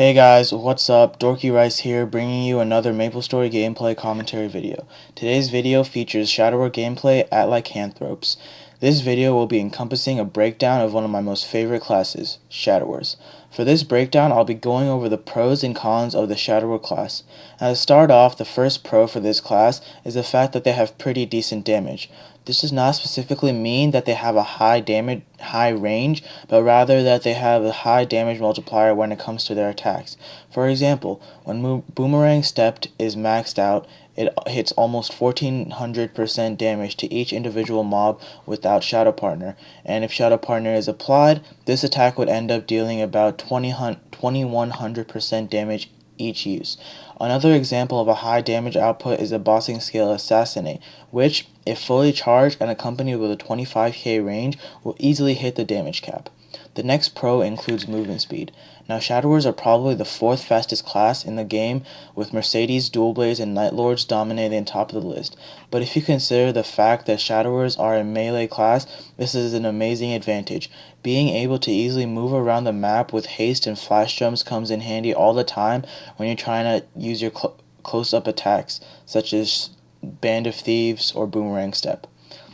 Hey guys, what's up? Dorky Rice here, bringing you another Maplestory gameplay commentary video. Today's video features Shadower gameplay at Lycanthropes. This video will be encompassing a breakdown of one of my most favorite classes, Shadowers. For this breakdown, I'll be going over the pros and cons of the Shadower class. Now to start off, the first pro for this class is the fact that they have pretty decent damage. This does not specifically mean that they have a high range, but rather that they have a high damage multiplier when it comes to their attacks. For example, when Boomerang Stepped is maxed out, it hits almost 1400% damage to each individual mob without Shadow Partner, and if Shadow Partner is applied, this attack would end up dealing about 2100% damage each use. Another example of a high damage output is the bossing skill Assassinate, which, if fully charged and accompanied with a 25k range, will easily hit the damage cap. The next pro includes movement speed. Now Shadowers are probably the fourth fastest class in the game, with Mercedes, Dual Blades, and Night Lords dominating the top of the list. But if you consider the fact that Shadowers are a melee class, this is an amazing advantage. Being able to easily move around the map with haste and flash jumps comes in handy all the time when you're trying to use your close-up attacks, such as Band of Thieves or Boomerang Step.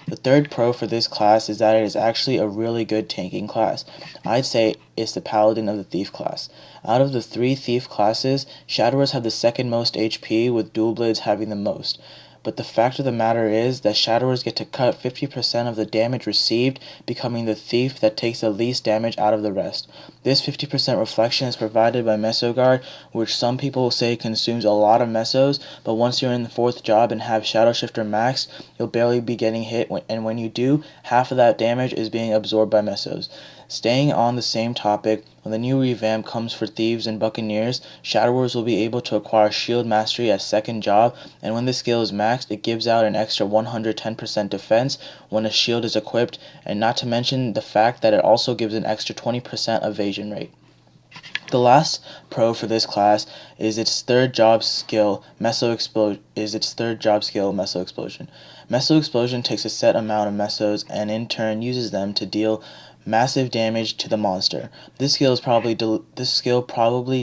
The third pro for this class is that it is actually a really good tanking class. I'd say it's the Paladin of the Thief class. Out of the three Thief classes, Shadowers have the second most HP, with Dual Blades having the most. But the fact of the matter is that Shadowers get to cut 50% of the damage received, becoming the Thief that takes the least damage out of the rest. This 50% reflection is provided by Meso Guard, which some people say consumes a lot of Mesos, but once you're in the fourth job and have Shadow Shifter maxed, you'll barely be getting hit, and when you do, half of that damage is being absorbed by Mesos. Staying on the same topic, when the new revamp comes for Thieves and Buccaneers, Shadowers will be able to acquire Shield Mastery as second job, and when this skill is maxed, it gives out an extra 110% defense when a shield is equipped, and not to mention the fact that it also gives an extra 20% evasion rate. The last pro for this class is its third job skill, Meso Explosion. Meso Explosion takes a set amount of Mesos and in turn uses them to deal massive damage to the monster. This skill probably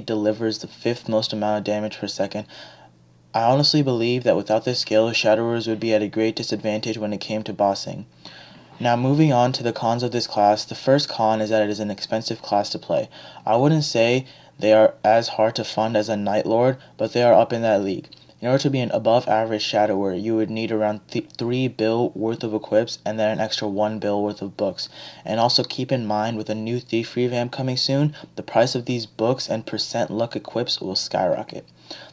delivers the fifth most amount of damage per second. I honestly believe that without this skill, Shadowers would be at a great disadvantage when it came to bossing. Now moving on to the cons of this class, the first con is that it is an expensive class to play. I wouldn't say they are as hard to fund as a Night Lord, but they are up in that league. In order to be an above average Shadower, you would need around 3 bill worth of equips and then an extra 1 bill worth of books. And also keep in mind, with a new Thief revamp coming soon, the price of these books and percent luck equips will skyrocket.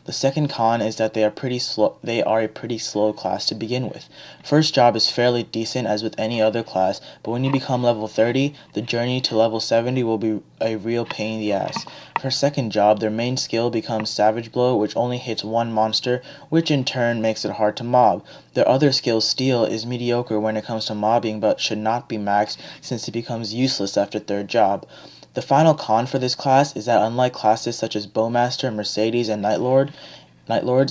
The second con is that they are a pretty slow class to begin with. First job is fairly decent as with any other class, but when you become level 30, the journey to level 70 will be a real pain in the ass. For second job, their main skill becomes Savage Blow, which only hits one monster, which in turn makes it hard to mob. Their other skill, Steal, is mediocre when it comes to mobbing, but should not be maxed since it becomes useless after third job. The final con for this class is that unlike classes such as Bowmaster, Mercedes, and Night Lords,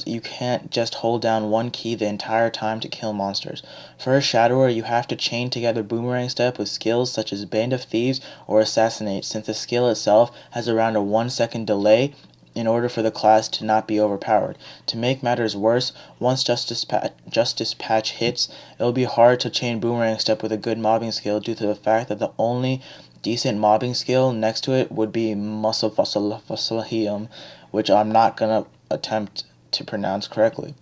you can't just hold down one key the entire time to kill monsters. For a Shadower, you have to chain together Boomerang Step with skills such as Band of Thieves or Assassinate, since the skill itself has around a 1-second delay in order for the class to not be overpowered. To make matters worse, once Justice Patch hits, it will be hard to chain Boomerang Step with a good mobbing skill due to the fact that the only decent mobbing skill next to it would be Muscle Fossilium, which I'm not gonna attempt to pronounce correctly.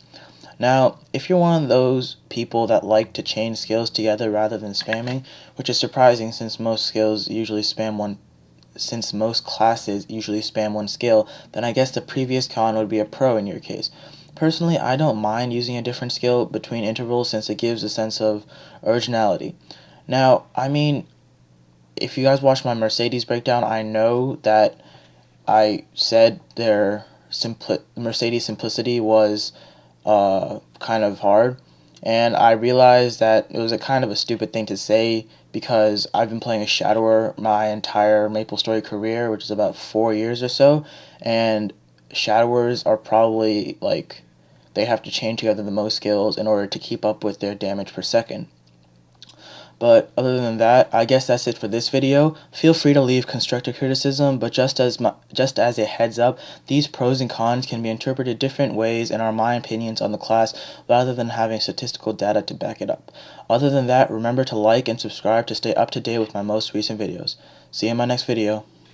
Now, if you're one of those people that like to chain skills together rather than spamming, which is surprising since most classes usually spam one skill, then I guess the previous con would be a pro in your case. Personally, I don't mind using a different skill between intervals since it gives a sense of originality. Now, I mean, if you guys watched my Mercedes breakdown, I know that I said their Mercedes simplicity was kind of hard, and I realized that it was a kind of a stupid thing to say because I've been playing a Shadower my entire Maplestory career, which is about 4 years or so, and Shadowers are probably they have to chain together the most skills in order to keep up with their damage per second. But other than that, I guess that's it for this video. Feel free to leave constructive criticism, but just as a heads up, these pros and cons can be interpreted different ways and are my opinions on the class rather than having statistical data to back it up. Other than that, remember to like and subscribe to stay up to date with my most recent videos. See you in my next video.